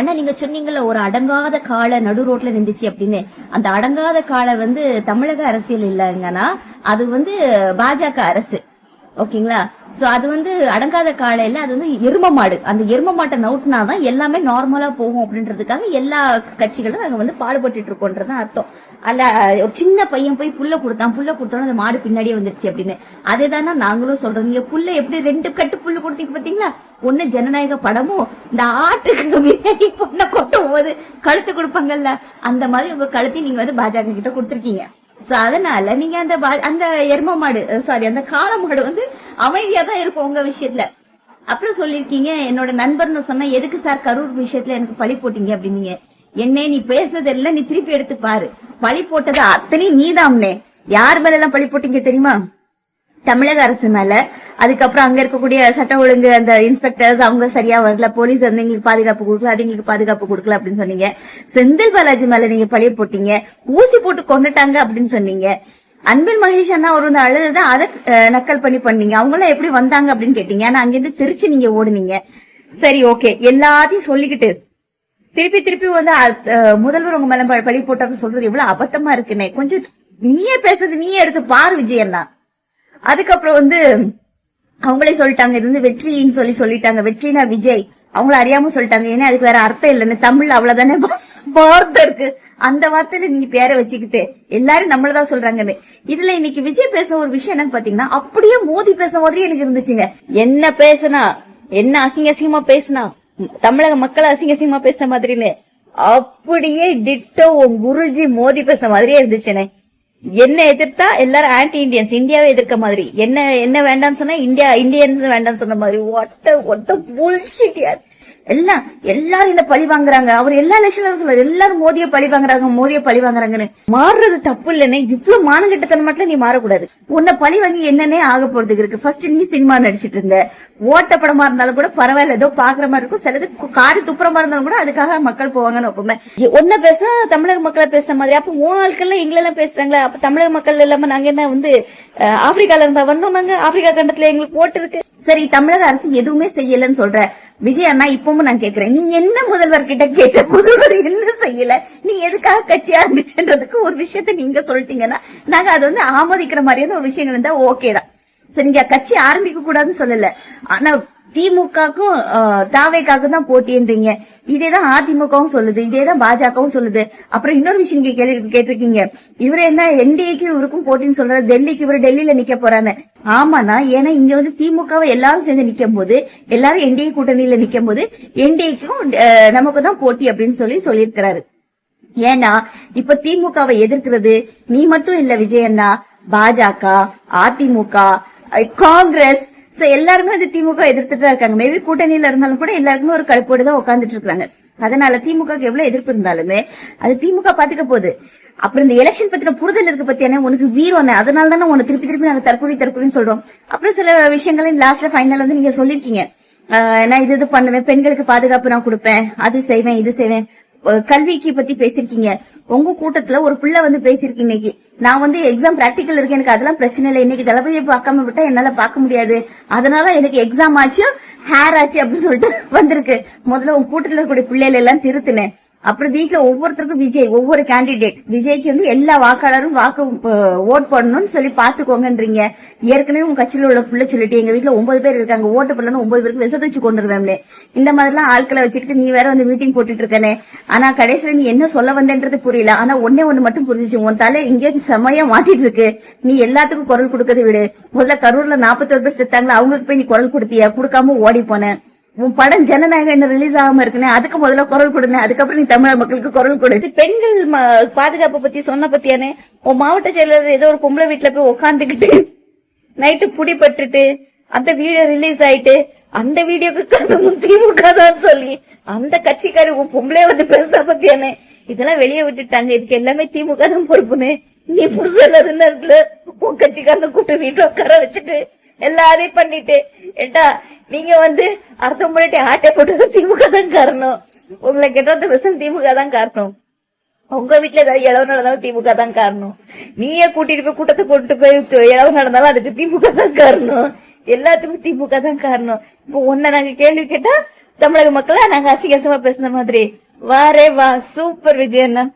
ஆனா நீங்க சொன்னீங்கல்ல ஒரு அடங்காத காலை நடு ரோட்ல நின்றுச்சு அப்படின்னு, அந்த அடங்காத காலை தமிழக அரசியல் இல்லைங்கன்னா அது பாஜக அரசு. ஓகேங்களா? சோ அது அடங்காத காலையில அது எரும மாடு. அந்த எரும மாட்டை நவுட்டினாதான் எல்லாமே நார்மலா போகும் அப்படின்றதுக்காக எல்லா கட்சிகளும் நாங்க பாடுபட்டு இருக்கோன்றதான் அர்த்தம். அல்ல ஒரு சின்ன பையன் போய் புல்ல கொடுத்தோம் அந்த மாடு பின்னாடியே வந்துருச்சு அப்படின்னு. அதே தானே நாங்களும் சொல்றோம். நீங்க புல்ல எப்படி 2 கட்டு புல்லு கொடுத்தீங்க பாத்தீங்களா? ஒண்ணு ஜனநாயக படமும் இந்த ஆட்டுக்கு பிரியாணி பொண்ணை கொட்டும் போது கழுத்து கொடுப்பாங்கல்ல, அந்த மாதிரி உங்க கழுத்தையும் நீங்க பாஜக கிட்ட கொடுத்துருக்கீங்க. சோ அதனால நீங்க அந்த எரும மாடு அந்த காளை மாடு அமைதியா தான் இருக்கும் உங்க விஷயத்துல. அப்புறம் சொல்லிருக்கீங்க என்னோட நண்பர்னு சொன்னா எதுக்கு சார் கரூர் விஷயத்துல எனக்கு பழி போட்டீங்க அப்படின்னீங்க. என்ன நீ பேசுறது எல்லாம் நீ திருப்பி எடுத்து பாரு. பழி போட்டது அத்தனையும் நீதாம்னே. யார் மேல எல்லாம் பழி போட்டீங்க தெரியுமா? தமிழக அரசு மேல. அதுக்கப்புறம் அங்க இருக்கக்கூடிய சட்ட ஒழுங்கு அந்த இன்ஸ்பெக்டர்ஸ் அவங்க சரியா வரல, போலீஸ் எங்களுக்கு பாதுகாப்பு கொடுக்கல, அது எங்களுக்கு பாதுகாப்பு கொடுக்கல அப்படின்னு சொன்னீங்க. செந்தில் பாலாஜி மேல நீங்க பழிய போட்டீங்க. ஊசி போட்டு கொண்டுட்டாங்க அப்படின்னு சொன்னீங்க. அன்பில் மகேஷ் அண்ணா ஒரு அழுதுதான் அதை நக்கல் பண்ணீங்க. அவங்க எல்லாம் எப்படி வந்தாங்க அப்படின்னு கேட்டீங்க. ஆனா அங்கிருந்து திருச்சி நீங்க ஓடுனீங்க. சரி, ஓகே, எல்லாத்தையும் சொல்லிக்கிட்டு திருப்பி முதல்வர் உங்க மேல பழி போட்டான்னு சொல்றது எவ்வளவு அபத்தமா இருக்குன்னு கொஞ்சம் நீயே பேசுறது நீயே எடுத்து பாரு விஜய் அண்ணா. அதுக்கப்புறம் அவங்களே சொல்லிட்டாங்க இது வெற்றின்னு சொல்லிட்டாங்க. வெற்றினா விஜய் அவங்கள அறியாம சொல்லிட்டாங்க. ஏன்னா அதுக்கு வேற அர்த்தம் இல்லைன்னு தமிழ்ல அவ்வளவுதானே வார்த்தை இருக்கு. அந்த வார்த்தையில நீங்க பேரை வச்சுக்கிட்டு எல்லாரும் நம்மளதான் சொல்றாங்கன்னு. இதுல இன்னைக்கு விஜய் பேச ஒரு விஷயம் என்னன்னு பாத்தீங்கன்னா அப்படியே மோதி பேச மாதிரி எனக்கு இருந்துச்சுங்க. என்ன பேசுனா என்ன அசிங்கமா பேசுனா தமிழக மக்களை அசிங்கமா பேச மாதிரின்னு அப்படியே டிட்டோ குருஜி மோதி பேச மாதிரியே இருந்துச்சுனே. என்ன எதிர்த்தா எல்லாரும் ஆன்டி இண்டியன்ஸ், இந்தியாவை எதிர்க்க மாதிரி. என்ன வேண்டாம்னு சொன்னா இந்தியன்ஸ் வேண்டாம்னு சொன்ன மாதிரி. ஒட்ட புல்ஷிட் யார். எல்லாரும் இந்த பழி வாங்குறாங்க. அவர் எல்லா எலெக்ஷன்ல சொல்றாரு எல்லாரும் மோதிய பழி வாங்குறாங்கன்னு. மாறுறது தப்பு இல்லன்னு. இவ்வளவு மானங்கட்டத்தனம் மட்டும் நீ மாறக்கூடாது. உன்னை பழி வாங்கி என்னன்னே ஆக போறதுக்கு இருக்கு. ஃபர்ஸ்ட் நீ சினிமா நடிச்சிட்டு இருந்த, ஓட்ட படமா இருந்தாலும் கூட பரவாயில்ல, ஏதோ பாக்குற மாதிரி இருக்கும். சிலது காரி துப்புறமா இருந்தாலும் கூட அதுக்காக மக்கள் போவாங்கன்னு ஒப்புமே. ஒன்ன பேச தமிழக மக்களை பேசுற மாதிரி. அப்ப மூணு ஆட்கள் எங்களெல்லாம் பேசுறாங்களா? அப்ப தமிழக மக்கள் இல்லாம நாங்க என்ன ஆப்பிரிக்கால இருந்தா வந்தோம். நாங்க ஆப்பிரிக்கா கண்டத்துல எங்களுக்கு ஓட்டு இருக்கு. சரி, தமிழக அரசு எதுவுமே செய்யலன்னு சொல்ற விஜய் அண்ணா, இப்பவும் நான் கேக்குறேன், நீ என்ன முதல்வர் கிட்ட கேட்ட? முதல்வர் என்ன செய்யல? நீ எதுக்காக கட்சி ஆரம்பிச்சுன்றதுக்கு ஒரு விஷயத்த நீங்க சொல்லிட்டீங்கன்னா நாங்க அது ஆமோதிக்கிற மாதிரியான ஒரு விஷயங்கள் இருந்தா ஓகேதான். சரி, நீங்க கட்சி ஆரம்பிக்க கூடாதுன்னு சொல்லல. ஆனா திமுகக்கும் தாவேக்காக்கும் தான் போட்டின்றீங்க. இதேதான் அதிமுகவும் சொல்லுது, இதேதான் பாஜகவும் சொல்லுது. அப்புறம் இன்னொரு விஷயம் நீங்க கேட்டிருக்கீங்க, இவரு என்ன என்டிஏக்கும் இவருக்கும் போட்டின்னு சொல்றாரு, டெல்லிக்கு இவரு டெல்லியில நிக்க போறான்னு. ஆமாண்ணா, ஏன்னா இங்க திமுகவை எல்லாரும் சேர்ந்து நிக்கும் போது, எல்லாரும் என்டிஏ கூட்டணியில நிக்கும் போது என்டிஏக்கும் நமக்கு தான் போட்டி அப்படின்னு சொல்லியிருக்கிறாரு. ஏன்னா இப்ப திமுகவை எதிர்க்கிறது நீ மட்டும் இல்ல விஜய் அண்ணா, பாஜக, அதிமுக, காங்கிரஸ் எல்லாருமே திமுக எதிர்த்துட்டு தான் இருக்காங்க. மேபி கூட்டணியில இருந்தாலும் கூட எல்லாருக்குமே ஒரு கடுப்போடு தான் உட்காந்துட்டு இருக்காங்க. அதனால திமுக எவ்வளவு எதிர்ப்பு இருந்தாலுமே அது திமுக பாத்துக்க போகுது. அப்புறம் இந்த எலெக்ஷன் பத்தின புரிதல் இருக்கு பத்தியான உனக்கு ஜீரோன்னு. அதனால தானே உனக்கு திருப்பி நாங்க தற்கொலைன்னு சொல்றோம். அப்புறம் சில விஷயங்களும் லாஸ்ட்ல ஃபைனல் நீங்க சொல்லிருக்கீங்க, நான் இது பண்ணுவேன், பெண்களுக்கு பாதுகாப்பு நான் கொடுப்பேன், அது செய்வேன், இது செய்வேன். கல்விக்கு பத்தி பேசிருக்கீங்க. உங்க கூட்டத்துல ஒரு பிள்ளை பேசிருக்கு இன்னைக்கு, நான் எக்ஸாம் பிராக்டிகல் இருக்கு, எனக்கு அதெல்லாம் பிரச்சனை இல்லை, இன்னைக்கு தளபதியை பார்க்காம விட்டா என்னால பார்க்க முடியாது, அதனால எனக்கு எக்ஸாம் ஆச்சு, ஹேர் ஆச்சு அப்படின்னு சொல்லிட்டு வந்திருக்கு. முதல்ல உங்க கூட்டத்துல இருக்கக்கூடிய பிள்ளைகள் எல்லாம் திருத்தினேன். அப்புறம் வீட்டுல ஒவ்வொருத்தருக்கும் விஜய், ஒவ்வொரு கேண்டிடேட் விஜய்க்கு எல்லா வாக்காளரும் ஓட் பண்ணணும்னு சொல்லி பாத்துக்கோங்கன்றீங்க. ஏற்கனவே உங்க கட்சியில உள்ள பிள்ளை சொல்லிட்டு எங்க வீட்டுல 9 பேர் இருக்காங்க, ஓட்டு பண்ணலன்னு 9 பேருக்கு விஷத்தை வச்சு கொண்டுருவேன். இந்த மாதிரி எல்லாம் ஆட்களை வச்சுக்கிட்டு நீ வேற மீட்டிங் போட்டுட்டு இருக்கனே. ஆனா கடைசியில நீ என்ன சொல்ல வந்தேன்றது புரியல. ஆனா ஒண்ணு மட்டும் புரிஞ்சிச்சு, உன் தலை இங்கே செமையா மாட்டிட்டு இருக்கு. நீ எல்லாத்துக்கும் குரல் கொடுக்கறது விடு. முதல்ல கரூர்ல 41 பேர் செத்தாங்களா, அவங்களுக்கு போய் நீ குரல் கொடுத்தியா? கொடுக்காம ஓடி போன. உன் படம் ஜனநாயகம் என்ன ரிலீஸ் ஆகாம இருக்குன்னு அதுக்கு முதல்ல குரல் கொடுங்க. அதுக்கப்புறம் நீ தமிழக மக்களுக்கு குரல் கொடு. பெண்கள் பாதுகாப்பு பத்தி சொன்ன பத்தியானே உன் மாவட்ட செயலர் ஏதோ ஒரு பொம்பளை வீட்டுல போய் உட்காந்துக்கிட்டு நைட்டு புடிபட்டுட்டு அந்த வீடியோ ரிலீஸ் ஆயிட்டு அந்த வீடியோக்கு காரணமும் திமுக தான் சொல்லி அந்த கட்சிக்காரி உன் பொம்பளைய பேசுற பத்தியானே இதெல்லாம் வெளியே விட்டுட்டாங்க. இதுக்கு எல்லாமே திமுக தான் பொறுப்புன்னு நீ புதுசு நேரத்துல உன் கட்சிக்காரனை கூப்பிட்டு வீட்டுல உட்கார வச்சுட்டு எல்லாரையும் பண்ணிட்டு ஏட்டா நீங்க அர்த்தம் பண்ணிட்டு ஆட்டை போட்டு திமுக தான் காரணம், உங்களை கெட்ட விஷயம் திமுக தான் காரணம், உங்க வீட்டுல ஏதாவது இளவு நடந்தாலும் திமுக தான் காரணம், நீயே கூட்டிட்டு போய் கூட்டத்தை கூட்டிட்டு போய் இளவு நடந்தாலும் அதுக்கு திமுக தான் காரணம், எல்லாத்துக்கும் திமுக தான் காரணம். இப்போ உன்ன நாங்க கேள்வி கேட்டா தமிழக மக்களா நாங்க அசிங்கமா பேசுன மாதிரி. வாரே வா, சூப்பர் விஜய் அண்ணா.